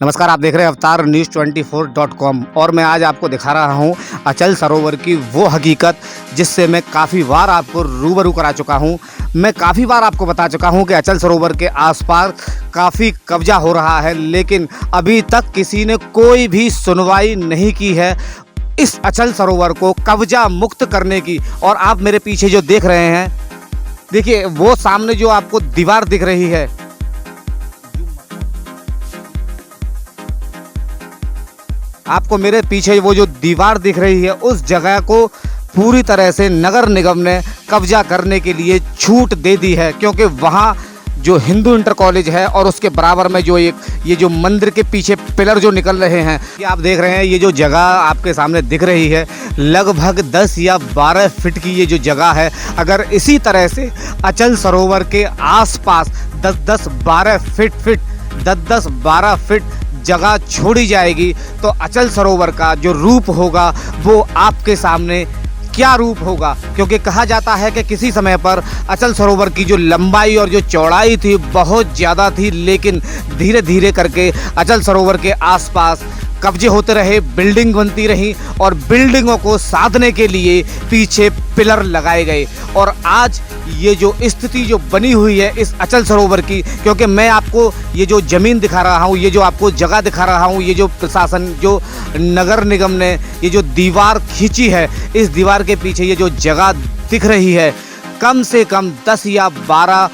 नमस्कार, आप देख रहे हैं अवतार न्यूज़ 24.com और मैं आज आपको दिखा रहा हूं अचल सरोवर की वो हकीकत जिससे मैं काफ़ी बार आपको रूबरू करा चुका हूं। मैं काफ़ी बार आपको बता चुका हूं कि अचल सरोवर के आसपास काफ़ी कब्जा हो रहा है, लेकिन अभी तक किसी ने कोई भी सुनवाई नहीं की है इस अचल सरोवर को कब्जा मुक्त करने की। और आप मेरे पीछे जो देख रहे हैं, देखिए वो सामने जो आपको दीवार दिख रही है, आपको मेरे पीछे वो जो दीवार दिख रही है, उस जगह को पूरी तरह से नगर निगम ने कब्जा करने के लिए छूट दे दी है, क्योंकि वहाँ जो हिंदू इंटर कॉलेज है और उसके बराबर में जो ये जो मंदिर के पीछे पिलर जो निकल रहे हैं, ये आप देख रहे हैं, ये जो जगह आपके सामने दिख रही है लगभग 10 या 12 फीट की ये जो जगह है। अगर इसी तरह से अचल सरोवर के आसपास 10-12 फीट जगह छोड़ी जाएगी तो अचल सरोवर का जो रूप होगा वो आपके सामने क्या रूप होगा। क्योंकि कहा जाता है कि किसी समय पर अचल सरोवर की जो लंबाई और जो चौड़ाई थी बहुत ज़्यादा थी, लेकिन धीरे धीरे करके अचल सरोवर के आसपास कब्जे होते रहे, बिल्डिंग बनती रही और बिल्डिंगों को साधने के लिए पीछे पिलर लगाए गए। और आज ये जो स्थिति जो बनी हुई है इस अचल सरोवर की, क्योंकि मैं आपको ये जो ज़मीन दिखा रहा हूँ, ये जो आपको जगह दिखा रहा हूँ, ये जो प्रशासन जो नगर निगम ने ये जो दीवार खींची है, इस दीवार के पीछे ये जो जगह दिख रही है कम से कम 10 या 12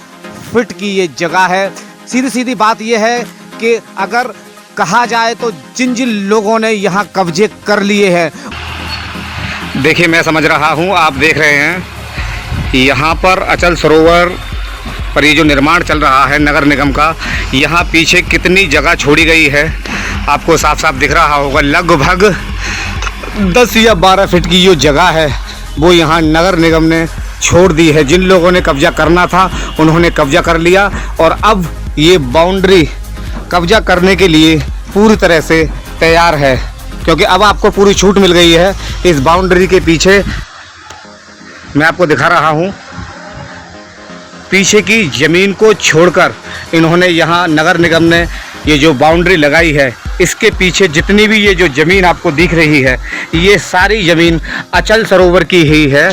फीट की ये जगह है। सीधी सीधी बात ये है कि अगर कहा जाए तो जिन जिन लोगों ने यहाँ कब्जे कर लिए हैं, देखिए मैं समझ रहा हूँ, आप देख रहे हैं यहाँ पर अचल सरोवर पर ये जो निर्माण चल रहा है नगर निगम का, यहाँ पीछे कितनी जगह छोड़ी गई है आपको साफ साफ दिख रहा होगा। लगभग 10 या 12 फीट की जो जगह है वो यहाँ नगर निगम ने छोड़ दी है। जिन लोगों ने कब्जा करना था उन्होंने कब्जा कर लिया और अब ये बाउंड्री कब्जा करने के लिए पूरी तरह से तैयार है, क्योंकि अब आपको पूरी छूट मिल गई है। इस बाउंड्री के पीछे मैं आपको दिखा रहा हूँ, पीछे की ज़मीन को छोड़कर इन्होंने यहाँ नगर निगम ने ये जो बाउंड्री लगाई है, इसके पीछे जितनी भी ये जो ज़मीन आपको दिख रही है, ये सारी ज़मीन अचल सरोवर की ही है।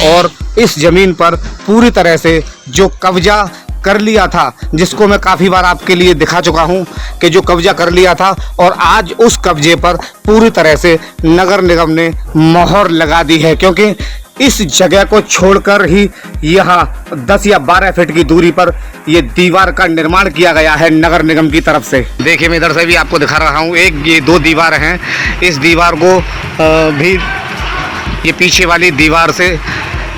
और इस ज़मीन पर पूरी तरह से जो कब्जा कर लिया था, जिसको मैं काफ़ी बार आपके लिए दिखा चुका हूं कि जो कब्जा कर लिया था, और आज उस कब्जे पर पूरी तरह से नगर निगम ने मोहर लगा दी है, क्योंकि इस जगह को छोड़कर ही यहाँ 10 या 12 फीट की दूरी पर ये दीवार का निर्माण किया गया है नगर निगम की तरफ से। देखिए मैं इधर से भी आपको दिखा रहा हूँ, एक ये 2 दीवार हैं, इस दीवार को भी ये पीछे वाली दीवार से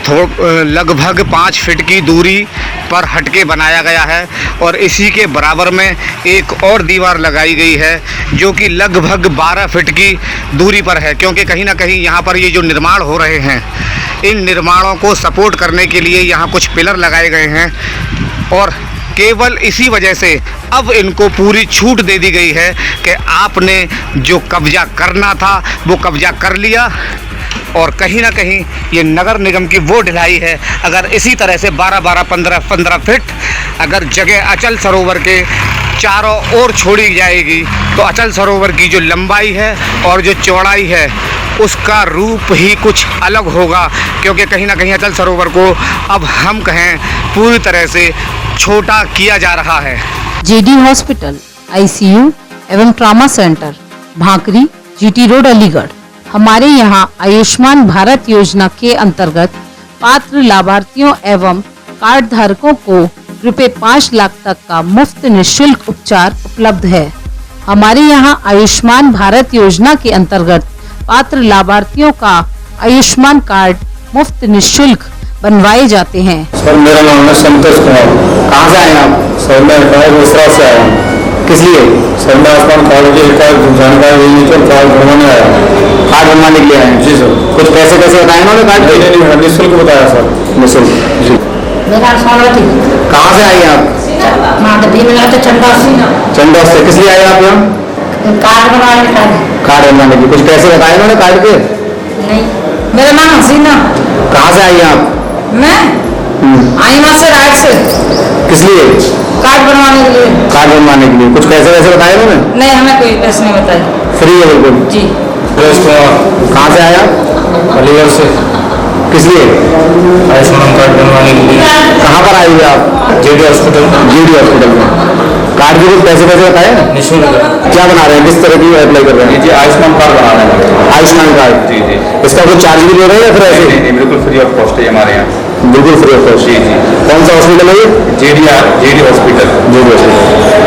लगभग 5 फीट की दूरी पर हटके बनाया गया है। और इसी के बराबर में एक और दीवार लगाई गई है जो कि लगभग 12 फीट की दूरी पर है, क्योंकि कहीं ना कहीं यहाँ पर ये जो निर्माण हो रहे हैं, इन निर्माणों को सपोर्ट करने के लिए यहाँ कुछ पिलर लगाए गए हैं। और केवल इसी वजह से अब इनको पूरी छूट दे दी गई है कि आपने जो कब्जा करना था वो कब्जा कर लिया। और कहीं ना कहीं ये नगर निगम की वो ढिलाई है, अगर इसी तरह से 12-12, 15-15 फीट अगर जगह अचल सरोवर के चारों ओर छोड़ी जाएगी तो अचल सरोवर की जो लंबाई है और जो चौड़ाई है उसका रूप ही कुछ अलग होगा। क्योंकि कहीं ना कहीं अचल सरोवर को अब हम कहें पूरी तरह से छोटा किया जा रहा है। जेडी हॉस्पिटल, ICU एवं ट्रॉमा सेंटर, भाकरी, GT रोड, अलीगढ़। हमारे यहाँ आयुष्मान भारत योजना के अंतर्गत पात्र लाभार्थियों एवं कार्ड धारकों को रुपए 5 लाख तक का मुफ्त निःशुल्क उपचार उपलब्ध है। हमारे यहाँ आयुष्मान भारत योजना के अंतर्गत पात्र लाभार्थियों का आयुष्मान कार्ड मुफ्त निःशुल्क बनवाए जाते हैं। सर मेरा नाम है संतोष कुमार। कहाँ से आए आप? सर मैं दूसरा से आया हूँ। किस लिए? सर मैं आयुष्मान कार्ड की जानकारी लेनी थी, कार्ड बनवाने आया। कार्ड बनवाने के लिए आए? जी सर। कुछ पैसे बताए उन्होंने कार्ड के? नहीं, निःशुल्क बताया सर। निःशुल्क जी। कहाँ से आए आप? चंदा से। किस लिए आए आप यहाँ? कार्ड बनवाने की। कुछ पैसे बताए उन्होंने कार्ड के? नहीं, मेरा नाम हसीना। कहाँ से आई आप? मैं आई वहाँ से राइट से किस लिए? कार्ड बनवाने के लिए। कार्ड बनवाने के लिए। कुछ पैसे वैसे बताए उन्होंने? नहीं, हमें कोई पैसे नहीं बताए। फ्री है बिल्कुल। जी। कहाँ से आया? अलीगढ़ से। किस लिए? आयुष्मान कार्ड बनवाने के लिए। कहाँ पर आए हुए आप? JD hospital. जीडी हॉस्पिटल में। कार्ड के कुछ पैसे बताए? निःशुल्क। क्या बना रहे हैं? किस तरह की अप्लाई कर रहे हैं? जी आयुष्मान कार्ड बना रहे हैं। आयुष्मान कार्ड। जी जी। इसका कुछ चार्ज भी ले रहे हैं या फिर ऐसे? नहीं, बिल्कुल फ्री ऑफ कॉस्ट है हमारे यहाँ। बिल्कुल फ्री ऑफ कॉस्ट। जी जी। कौन सा हॉस्पिटल है ये? JD hospital. GD hospital.